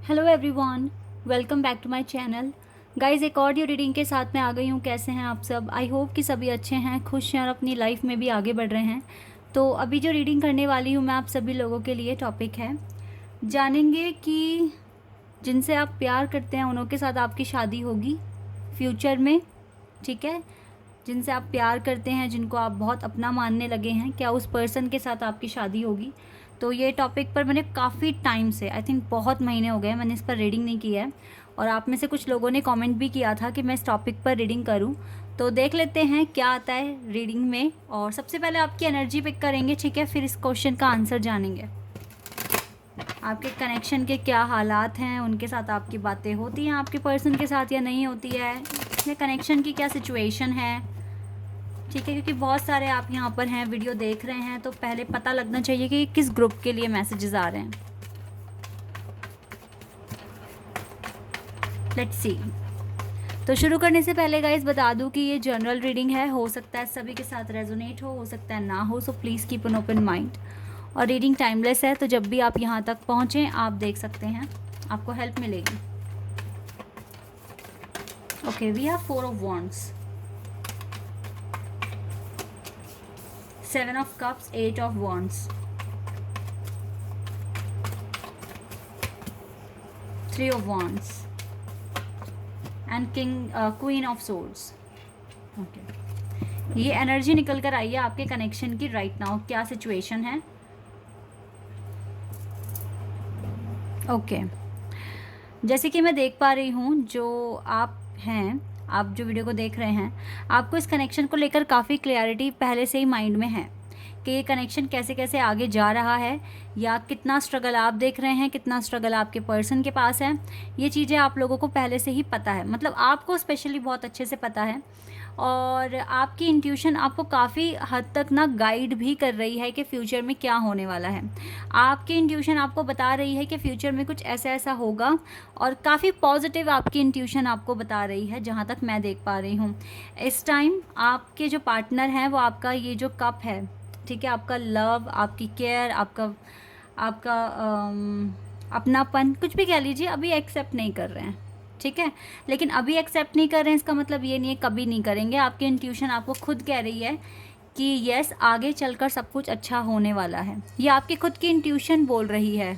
Hello everyone, welcome back to my channel. Guys, एक audio reading के साथ मैं आ गई हूँ। कैसे हैं आप सब? आई होप कि सभी अच्छे हैं, खुश हैं और अपनी लाइफ में भी आगे बढ़ रहे हैं। तो अभी जो रीडिंग करने वाली हूँ मैं आप सभी लोगों के लिए, टॉपिक है जानेंगे कि जिनसे आप प्यार करते हैं उन्हों के साथ आपकी शादी होगी फ्यूचर में। ठीक है, जिनसे आप प्यार करते हैं, जिनको आप बहुत अपना मानने लगे हैं, क्या उस पर्सन के साथ आपकी शादी होगी? तो ये टॉपिक पर मैंने काफ़ी टाइम से, आई थिंक बहुत महीने हो गए मैंने इस पर रीडिंग नहीं की है, और आप में से कुछ लोगों ने कमेंट भी किया था कि मैं इस टॉपिक पर रीडिंग करूं। तो देख लेते हैं क्या आता है रीडिंग में। और सबसे पहले आपकी एनर्जी पिक करेंगे, ठीक है, फिर इस क्वेश्चन का आंसर जानेंगे। आपके कनेक्शन के क्या हालात हैं, उनके साथ आपकी बातें होती हैं आपके पर्सन के साथ या नहीं होती है, या कनेक्शन की क्या सिचुएशन है। ठीक है, क्योंकि बहुत सारे आप यहाँ पर हैं, वीडियो देख रहे हैं, तो पहले पता लगना चाहिए कि किस ग्रुप के लिए मैसेजेस आ रहे हैं। Let's see. तो शुरू करने से पहले गाइस बता दूं कि ये जनरल रीडिंग है, हो सकता है सभी के साथ रेजोनेट हो सकता है ना हो, so please keep an open mind. और रीडिंग टाइमलेस है, तो जब भी आप यहाँ तक पहुँचें आप देख सकते हैं, आपको हेल्प मिलेगी। Okay, we have 4 of wands, 7 of cups, 8 of wands, 3 of wands and queen of swords. Okay, ये एनर्जी निकल कर आई है आपके कनेक्शन की राइट नाउ, क्या सिचुएशन है। ओके, जैसे कि मैं देख पा रही हूँ, जो आप हैं, आप जो वीडियो को देख रहे हैं, आपको इस कनेक्शन को लेकर काफ़ी क्लैरिटी पहले से ही माइंड में है कि ये कनेक्शन कैसे कैसे आगे जा रहा है, या कितना स्ट्रगल आप देख रहे हैं, कितना स्ट्रगल आपके पर्सन के पास है। ये चीज़ें आप लोगों को पहले से ही पता है, मतलब आपको स्पेशली बहुत अच्छे से पता है। और आपकी इंट्यूशन आपको काफ़ी हद तक ना गाइड भी कर रही है कि फ्यूचर में क्या होने वाला है। आपकी इंट्यूशन आपको बता रही है कि फ्यूचर में कुछ ऐसा ऐसा होगा, और काफ़ी पॉजिटिव आपकी इंट्यूशन आपको बता रही है, जहाँ तक मैं देख पा रही हूँ। इस टाइम आपके जो पार्टनर हैं वो आपका ये जो कप है, ठीक है, आपका लव, आपकी केयर, आपका आपका अपनापन, कुछ भी कह लीजिए, अभी एक्सेप्ट नहीं कर रहे हैं। ठीक है, लेकिन अभी एक्सेप्ट नहीं कर रहे हैं इसका मतलब ये नहीं है कभी नहीं करेंगे। आपकी इंट्यूशन आपको खुद कह रही है कि यस, आगे चलकर सब कुछ अच्छा होने वाला है। ये आपकी खुद की इंट्यूशन बोल रही है।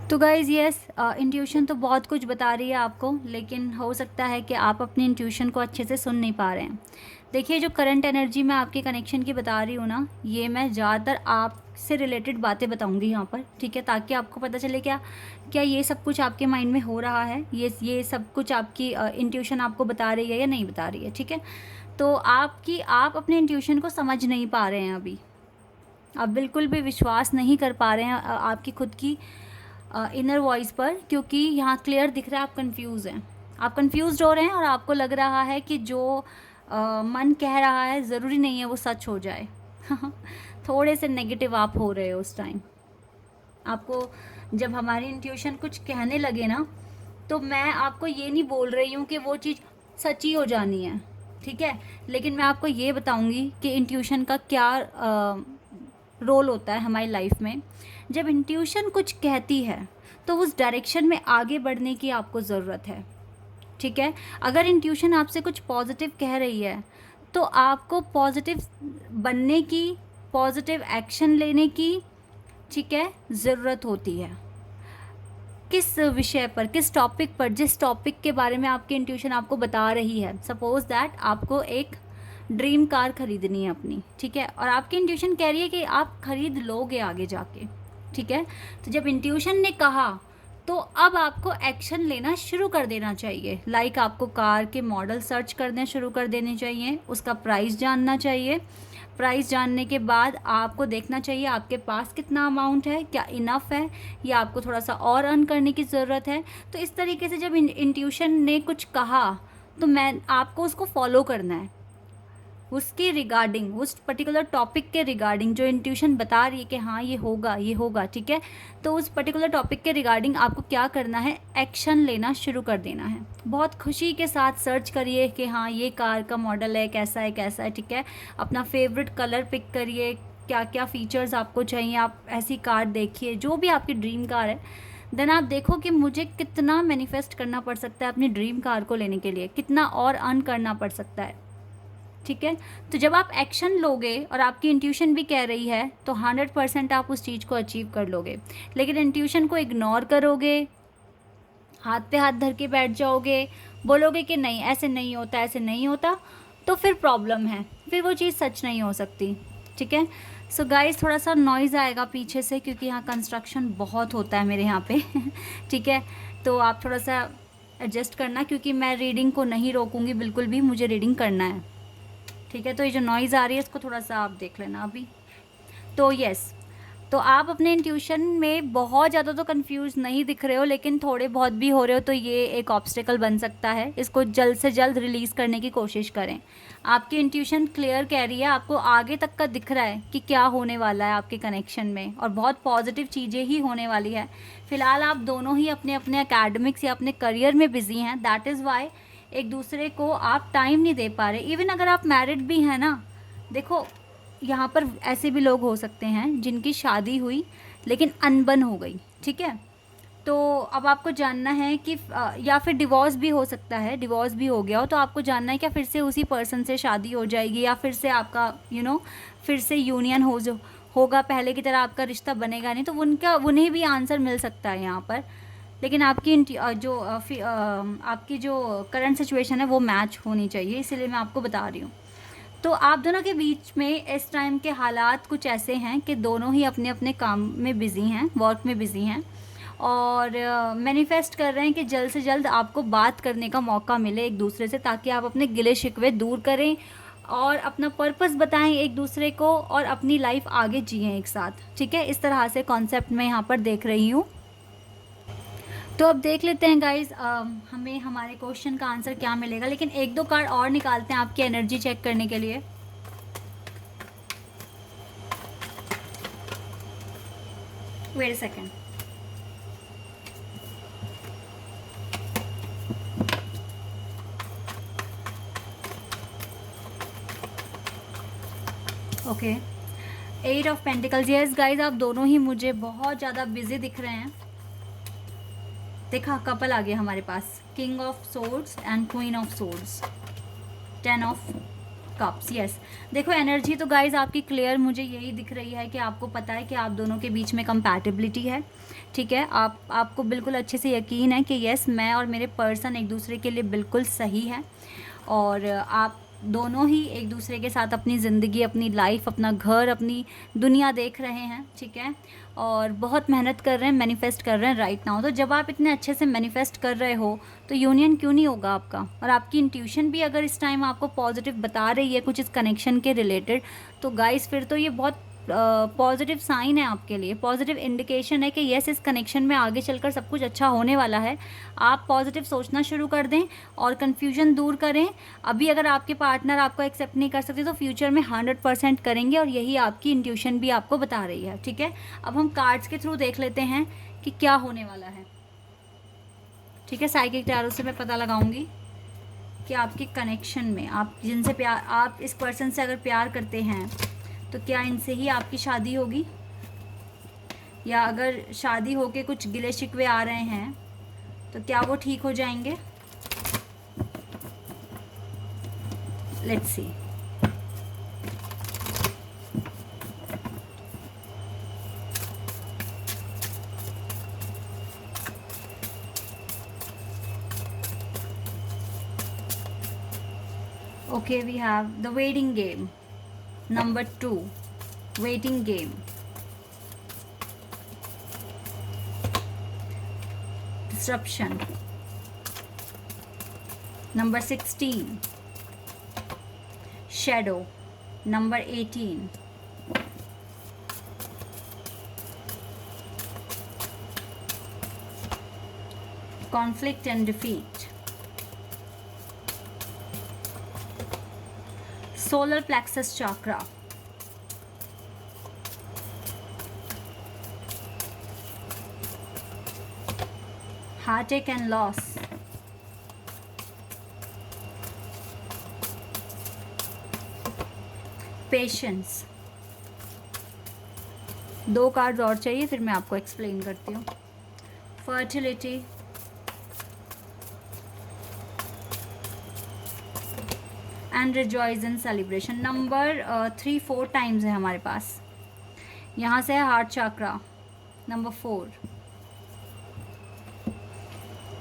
तो गाइज़ यस, इंट्यूशन तो बहुत कुछ बता रही है आपको, लेकिन हो सकता है कि आप अपनी इंट्यूशन को अच्छे से सुन नहीं पा रहे हैं। देखिए, जो करंट एनर्जी मैं आपके कनेक्शन की बता रही हूँ ना, ये मैं ज़्यादातर आपसे रिलेटेड बातें बताऊँगी यहाँ पर, ठीक है, ताकि आपको पता चले क्या क्या ये सब कुछ आपके माइंड में हो रहा है, ये सब कुछ आपकी इंट्यूशन आपको बता रही है या नहीं बता रही है। ठीक है, तो आप अपने इंट्यूशन को समझ नहीं पा रहे हैं अभी, आप बिल्कुल भी विश्वास नहीं कर पा रहे हैं आपकी खुद की इनर वॉइस पर, क्योंकि यहाँ क्लियर दिख रहा है आप कंफ्यूज हैं, आप कंफ्यूज हो रहे हैं, और आपको लग रहा है कि जो मन कह रहा है ज़रूरी नहीं है वो सच हो जाए। थोड़े से नेगेटिव आप हो रहे हो उस टाइम। आपको जब हमारी इंट्यूशन कुछ कहने लगे ना, तो मैं आपको ये नहीं बोल रही हूँ कि वो चीज़ सच्ची हो जानी है, ठीक है, लेकिन मैं आपको ये बताऊँगी कि इंट्यूशन का क्या रोल होता है हमारी लाइफ में। जब इंट्यूशन कुछ कहती है तो उस डायरेक्शन में आगे बढ़ने की आपको ज़रूरत है। ठीक है, अगर इंट्यूशन आपसे कुछ पॉजिटिव कह रही है तो आपको पॉजिटिव बनने की, पॉजिटिव एक्शन लेने की, ठीक है, ज़रूरत होती है। किस विषय पर, किस टॉपिक पर, जिस टॉपिक के बारे में आपकी इंट्यूशन आपको बता रही है। सपोज दैट आपको एक ड्रीम कार खरीदनी है अपनी, ठीक है, और आपकी इंट्यूशन कह रही है कि आप खरीद लोगे आगे जाके। ठीक है, तो जब इंट्यूशन ने कहा तो अब आपको एक्शन लेना शुरू कर देना चाहिए। लाइक आपको कार के मॉडल सर्च करने शुरू कर देने चाहिए, उसका प्राइस जानना चाहिए। प्राइस जानने के बाद आपको देखना चाहिए आपके पास कितना अमाउंट है, क्या इनफ है, या आपको थोड़ा सा और अर्न करने की ज़रूरत है। तो इस तरीके से जब इंट्यूशन ने कुछ कहा तो मैं आपको उसको फॉलो करना है, उसके रिगार्डिंग, उस पर्टिकुलर टॉपिक के रिगार्डिंग जो इंट्यूशन बता रही है कि हाँ ये होगा ये होगा। ठीक है, तो उस पर्टिकुलर टॉपिक के रिगार्डिंग आपको क्या करना है, एक्शन लेना शुरू कर देना है। बहुत खुशी के साथ सर्च करिए कि हाँ ये कार का मॉडल है, कैसा है कैसा है। ठीक है, अपना फेवरेट कलर पिक करिए, क्या क्या फीचर्स आपको चाहिए, आप ऐसी कार देखिए, जो भी आपकी ड्रीम कार है देन आप देखो कि मुझे कितना मैनिफेस्ट करना पड़ सकता है अपनी ड्रीम कार को लेने के लिए, कितना और अर्न करना पड़ सकता है। ठीक है, तो जब आप एक्शन लोगे और आपकी इंट्यूशन भी कह रही है तो 100% आप उस चीज़ को अचीव कर लोगे। लेकिन इंट्यूशन को इग्नोर करोगे, हाथ पे हाथ धर के बैठ जाओगे, बोलोगे कि नहीं ऐसे नहीं होता, ऐसे नहीं होता, तो फिर प्रॉब्लम है, फिर वो चीज़ सच नहीं हो सकती। ठीक है, सो गाइस थोड़ा सा नॉइज़ आएगा पीछे से क्योंकि यहाँ कंस्ट्रक्शन बहुत होता है मेरे यहाँ पे ठीक है, तो आप थोड़ा सा एडजस्ट करना क्योंकि मैं रीडिंग को नहीं रोकूंगी बिल्कुल भी, मुझे रीडिंग करना है। ठीक है, तो ये जो नॉइज़ आ रही है इसको थोड़ा सा आप देख लेना अभी। तो यस, तो आप अपने इंट्यूशन में बहुत ज़्यादा तो कंफ्यूज नहीं दिख रहे हो, लेकिन थोड़े बहुत भी हो रहे हो, तो ये एक ऑब्स्टिकल बन सकता है। इसको जल्द से जल्द रिलीज़ करने की कोशिश करें। आपकी इंट्यूशन क्लियर कह रही है, आपको आगे तक का दिख रहा है कि क्या होने वाला है आपके कनेक्शन में, और बहुत पॉजिटिव चीज़ें ही होने वाली है। फ़िलहाल आप दोनों ही अपने अपने एकेडमिक्स या अपने करियर में बिजी हैं, दैट इज़ वाई एक दूसरे को आप टाइम नहीं दे पा रहे। इवन अगर आप मैरिड भी हैं ना, देखो यहाँ पर ऐसे भी लोग हो सकते हैं जिनकी शादी हुई लेकिन अनबन हो गई। ठीक है, तो अब आपको जानना है कि या फिर डिवोर्स भी हो सकता है, डिवोर्स भी हो गया हो, तो आपको जानना है क्या फिर से उसी पर्सन से शादी हो जाएगी या फिर से आपका फिर से यूनियन होगा, पहले की तरह आपका रिश्ता बनेगा नहीं। तो उन्हें भी आंसर मिल सकता है यहाँ पर। लेकिन आपकी जो करंट सिचुएशन है वो मैच होनी चाहिए, इसीलिए मैं आपको बता रही हूँ। तो आप दोनों के बीच में इस टाइम के हालात कुछ ऐसे हैं कि दोनों ही अपने अपने काम में बिज़ी हैं, वर्क में बिज़ी हैं, और मैनिफेस्ट कर रहे हैं कि जल्द से जल्द आपको बात करने का मौका मिले एक दूसरे से, ताकि आप अपने गिले शिकवे दूर करें और अपना पर्पस बताएं एक दूसरे को और अपनी लाइफ आगे जिएं एक साथ। ठीक है, इस तरह से कॉन्सेप्ट मैं यहाँ पर देख रही हूँ। तो अब देख लेते हैं गाइज हमें हमारे क्वेश्चन का आंसर क्या मिलेगा, लेकिन एक दो कार्ड और निकालते हैं आपकी एनर्जी चेक करने के लिए। Wait a second. Okay, 8 of pentacles. Yes guys, आप दोनों ही मुझे बहुत ज़्यादा बिजी दिख रहे हैं। देखा, कपल आ गया हमारे पास, king of swords and queen of swords, 10 of cups. Yes, देखो एनर्जी तो गाइज आपकी क्लियर मुझे यही दिख रही है कि आपको पता है कि आप दोनों के बीच में कंपैटिबिलिटी है। ठीक है, आपको बिल्कुल अच्छे से यकीन है कि यस मैं और मेरे पर्सन एक दूसरे के लिए बिल्कुल सही है, और आप दोनों ही एक दूसरे के साथ अपनी ज़िंदगी, अपनी लाइफ, अपना घर, अपनी दुनिया देख रहे हैं। ठीक है, और बहुत मेहनत कर रहे हैं, मैनिफेस्ट कर रहे हैं राइट नाउ। तो जब आप इतने अच्छे से मैनिफेस्ट कर रहे हो तो यूनियन क्यों नहीं होगा आपका। और आपकी इंट्यूशन भी अगर इस टाइम आपको पॉजिटिव बता रही है कुछ इस कनेक्शन के रिलेटेड, तो गाइस फिर तो ये बहुत पॉजिटिव साइन है आपके लिए, पॉजिटिव इंडिकेशन है कि यस इस कनेक्शन में आगे चलकर सब कुछ अच्छा होने वाला है। आप पॉजिटिव सोचना शुरू कर दें और कन्फ्यूजन दूर करें। अभी अगर आपके पार्टनर आपको एक्सेप्ट नहीं कर सकते तो फ्यूचर में 100% करेंगे, और यही आपकी इंट्यूशन भी आपको बता रही है। ठीक है, अब हम कार्ड्स के थ्रू देख लेते हैं कि क्या होने वाला है। ठीक है, साइकिक टैरो से मैं पता लगाऊंगी कि आपके कनेक्शन में आप जिनसे प्यार, आप इस पर्सन से अगर प्यार करते हैं तो क्या इनसे ही आपकी शादी होगी, या अगर शादी होके कुछ गिले शिकवे आ रहे हैं तो क्या वो ठीक हो जाएंगे। Let's see. Okay, we have the waiting game. Number 2, waiting game. Disruption. Number 16, shadow. Number 18, conflict and defeat. Solar plexus chakra. Heartache and loss. Patience. 2 card और चाहिए, फिर मैं आपको एक्सप्लेन करती हूँ। Fertility, and rejoice in celebration. Number 3-4 times है हमारे पास। यहाँ से है हार्ट चक्रा, नंबर 4।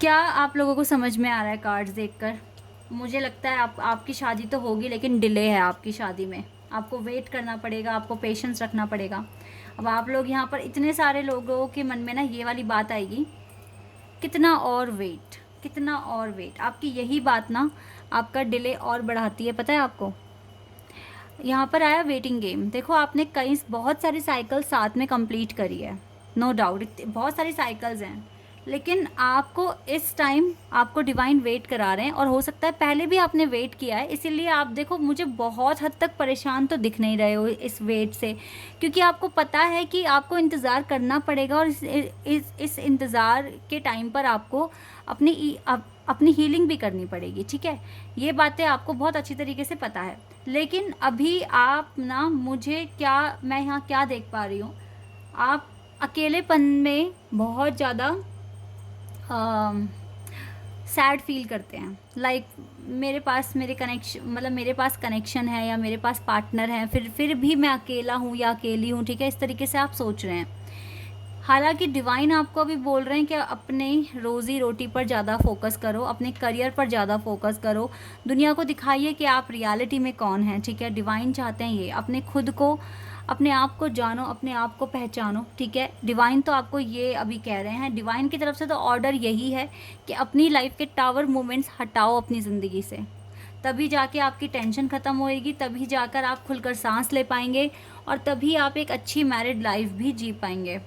क्या आप लोगों को समझ में आ रहा है कार्ड्स देखकर? मुझे लगता है आपकी शादी तो होगी, लेकिन डिले है आपकी शादी में। आपको वेट करना पड़ेगा, आपको पेशेंस रखना पड़ेगा। अब आप लोग यहाँ पर इतने सारे लोगों के मन में ना ये वाली बात आएगी, कितना और वेट, कितना और वेट। आपकी यही बात ना आपका डिले और बढ़ाती है, पता है आपको। यहाँ पर आया वेटिंग गेम। देखो आपने बहुत सारी साइकिल साथ में कंप्लीट करी है, नो डाउट, बहुत सारी साइकिल्स हैं, लेकिन आपको इस टाइम आपको डिवाइन वेट करा रहे हैं। और हो सकता है पहले भी आपने वेट किया है, इसीलिए आप देखो मुझे बहुत हद तक परेशान तो दिख नहीं रहे हो इस वेट से, क्योंकि आपको पता है कि आपको इंतज़ार करना पड़ेगा। और इस इंतज़ार के टाइम पर आपको अपनी हीलिंग भी करनी पड़ेगी, ठीक है। ये बातें आपको बहुत अच्छी तरीके से पता है। लेकिन अभी आप ना, मैं यहाँ क्या देख पा रही हूँ, आप अकेलेपन में बहुत ज़्यादा सैड फील करते हैं। लाइक मेरे पास कनेक्शन है या मेरे पास पार्टनर है, फिर भी मैं अकेला हूँ या अकेली हूँ, ठीक है। इस तरीके से आप सोच रहे हैं। हालांकि डिवाइन आपको अभी बोल रहे हैं कि अपने रोज़ी रोटी पर ज़्यादा फोकस करो, अपने करियर पर ज़्यादा फोकस करो, दुनिया को दिखाइए कि आप रियलिटी में कौन हैं, ठीक है। डिवाइन चाहते हैं ये, अपने आप को जानो, अपने आप को पहचानो, ठीक है। डिवाइन तो आपको ये अभी कह रहे हैं, डिवाइन की तरफ से तो ऑर्डर यही है कि अपनी लाइफ के टावर मोमेंट्स हटाओ अपनी ज़िंदगी से, तभी जाके आपकी टेंशन ख़त्म होएगी, तभी जाकर आप खुलकर सांस ले पाएंगे, और तभी आप एक अच्छी मैरिड लाइफ भी जी पाएंगे।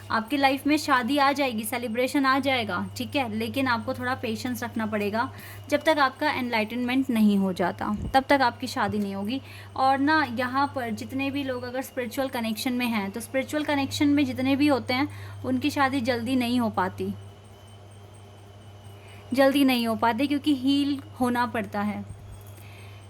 आपकी लाइफ में शादी आ जाएगी, सेलिब्रेशन आ जाएगा, ठीक है, लेकिन आपको थोड़ा पेशेंस रखना पड़ेगा। जब तक आपका एनलाइटनमेंट नहीं हो जाता तब तक आपकी शादी नहीं होगी। और ना यहाँ पर जितने भी लोग अगर स्पिरिचुअल कनेक्शन में हैं, तो स्पिरिचुअल कनेक्शन में जितने भी होते हैं उनकी शादी जल्दी नहीं हो पाती, क्योंकि हील होना पड़ता है।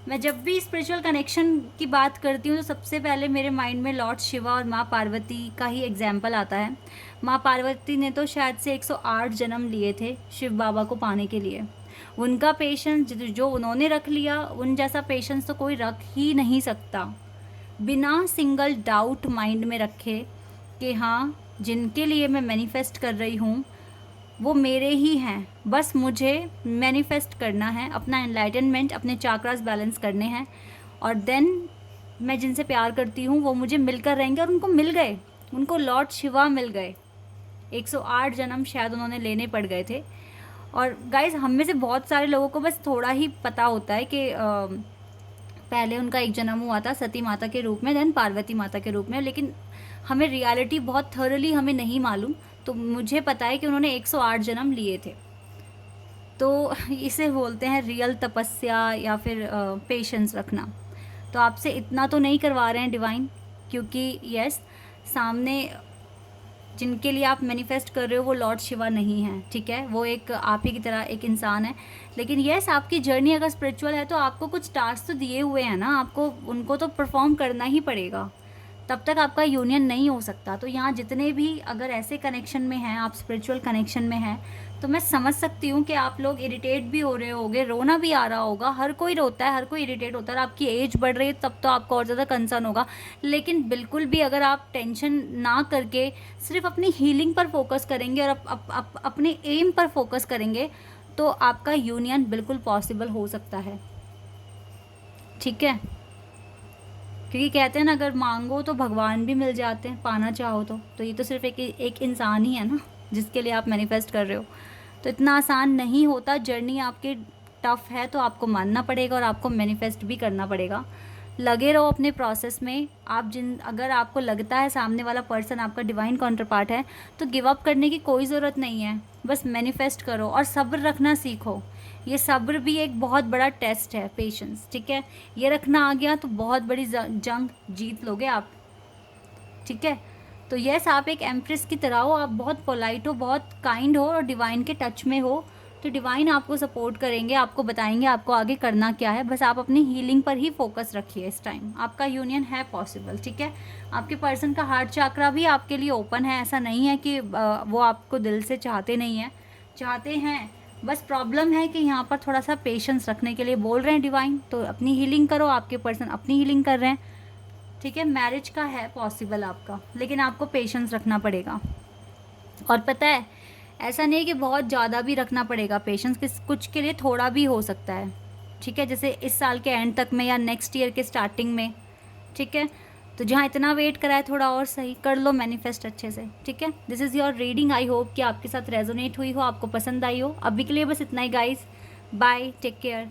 मैं जब भी स्पिरिचुअल कनेक्शन की बात करती हूँ तो सबसे पहले मेरे माइंड में लॉर्ड शिवा और माँ पार्वती का ही एग्जाम्पल आता है। माँ पार्वती ने तो शायद से 108 जन्म लिए थे शिव बाबा को पाने के लिए। उनका पेशेंस जो उन्होंने रख लिया, उन जैसा पेशेंस तो कोई रख ही नहीं सकता, बिना सिंगल डाउट माइंड में रखे कि हाँ, जिनके लिए मैं मैनिफेस्ट कर रही हूँ वो मेरे ही हैं, बस मुझे मैनिफेस्ट करना है, अपना एनलाइटनमेंट, अपने चाक्रास बैलेंस करने हैं, और देन मैं जिनसे प्यार करती हूँ वो मुझे मिलकर रहेंगे। और उनको मिल गए, उनको लॉर्ड शिवा मिल गए। 108 जन्म शायद उन्होंने लेने पड़ गए थे। और गाइज, हम में से बहुत सारे लोगों को बस थोड़ा ही पता होता है कि पहले उनका एक जन्म हुआ था सती माता के रूप में, देन पार्वती माता के रूप में, लेकिन हमें रियलिटी बहुत थॉरली हमें नहीं मालूम। तो मुझे पता है कि उन्होंने 108 जन्म लिए थे। तो इसे बोलते हैं रियल तपस्या या फिर पेशेंस रखना। तो आपसे इतना तो नहीं करवा रहे हैं डिवाइन, क्योंकि यस, सामने जिनके लिए आप मैनिफेस्ट कर रहे हो वो लॉर्ड शिवा नहीं है, ठीक है। वो एक आप ही की तरह एक इंसान है। लेकिन यस, आपकी जर्नी अगर स्पिरिचुअल है तो आपको कुछ टास्क तो दिए हुए हैं ना, आपको उनको तो परफॉर्म करना ही पड़ेगा, तब तक आपका यूनियन नहीं हो सकता। तो यहाँ जितने भी अगर ऐसे कनेक्शन में हैं, आप स्पिरिचुअल कनेक्शन में हैं, तो मैं समझ सकती हूँ कि आप लोग इरिटेट भी हो रहे होगे, रोना भी आ रहा होगा। हर कोई रोता है, हर कोई इरिटेट होता है। और आपकी एज बढ़ रही है तब तो आपको और ज़्यादा कंसर्न होगा। लेकिन बिल्कुल भी अगर आप टेंशन ना करके सिर्फ अपनी हीलिंग पर फोकस करेंगे और अपने एम पर फोकस करेंगे, तो आपका यूनियन बिल्कुल पॉसिबल हो सकता है, ठीक है। क्योंकि कहते हैं ना, अगर मांगो तो भगवान भी मिल जाते हैं, पाना चाहो तो ये तो सिर्फ एक इंसान ही है ना जिसके लिए आप मैनिफेस्ट कर रहे हो। तो इतना आसान नहीं होता, जर्नी आपकी टफ़ है, तो आपको मानना पड़ेगा और आपको मैनिफेस्ट भी करना पड़ेगा। लगे रहो अपने प्रोसेस में। अगर आपको लगता है सामने वाला पर्सन आपका डिवाइन काउंटर पार्ट है, तो गिव अप करने की कोई ज़रूरत नहीं है, बस मैनिफेस्ट करो और सब्र रखना सीखो। ये सब्र भी एक बहुत बड़ा टेस्ट है, पेशेंस, ठीक है। ये रखना आ गया तो बहुत बड़ी जंग जीत लोगे आप, ठीक है। तो यस, आप एक एम्प्रेस की तरह हो, आप बहुत पोलाइट हो, बहुत काइंड हो और डिवाइन के टच में हो, तो डिवाइन आपको सपोर्ट करेंगे, आपको बताएंगे आपको आगे करना क्या है। बस आप अपनी हीलिंग पर ही फोकस रखिए इस टाइम, आपका यूनियन है पॉसिबल, ठीक है। आपके पर्सन का हार्ट चक्रा भी आपके लिए ओपन है, ऐसा नहीं है कि वो आपको दिल से चाहते नहीं है, चाहते हैं। बस प्रॉब्लम है कि यहाँ पर थोड़ा सा पेशेंस रखने के लिए बोल रहे हैं डिवाइन। तो अपनी हीलिंग करो, आपके पर्सन अपनी हीलिंग कर रहे हैं, ठीक है। मैरिज का है पॉसिबल आपका, लेकिन आपको पेशेंस रखना पड़ेगा। और पता है ऐसा नहीं है कि बहुत ज़्यादा भी रखना पड़ेगा पेशेंस, कुछ के लिए थोड़ा भी हो सकता है, ठीक है। जैसे इस साल के एंड तक में या नेक्स्ट ईयर के स्टार्टिंग में, ठीक है। तो जहाँ इतना वेट करा है थोड़ा और सही कर लो मैनिफेस्ट अच्छे से, ठीक है। This is your reading, I hope कि आपके साथ रेजोनेट हुई हो, आपको पसंद आई हो। अभी के लिए बस इतना ही गाइस, बाय, टेक केयर।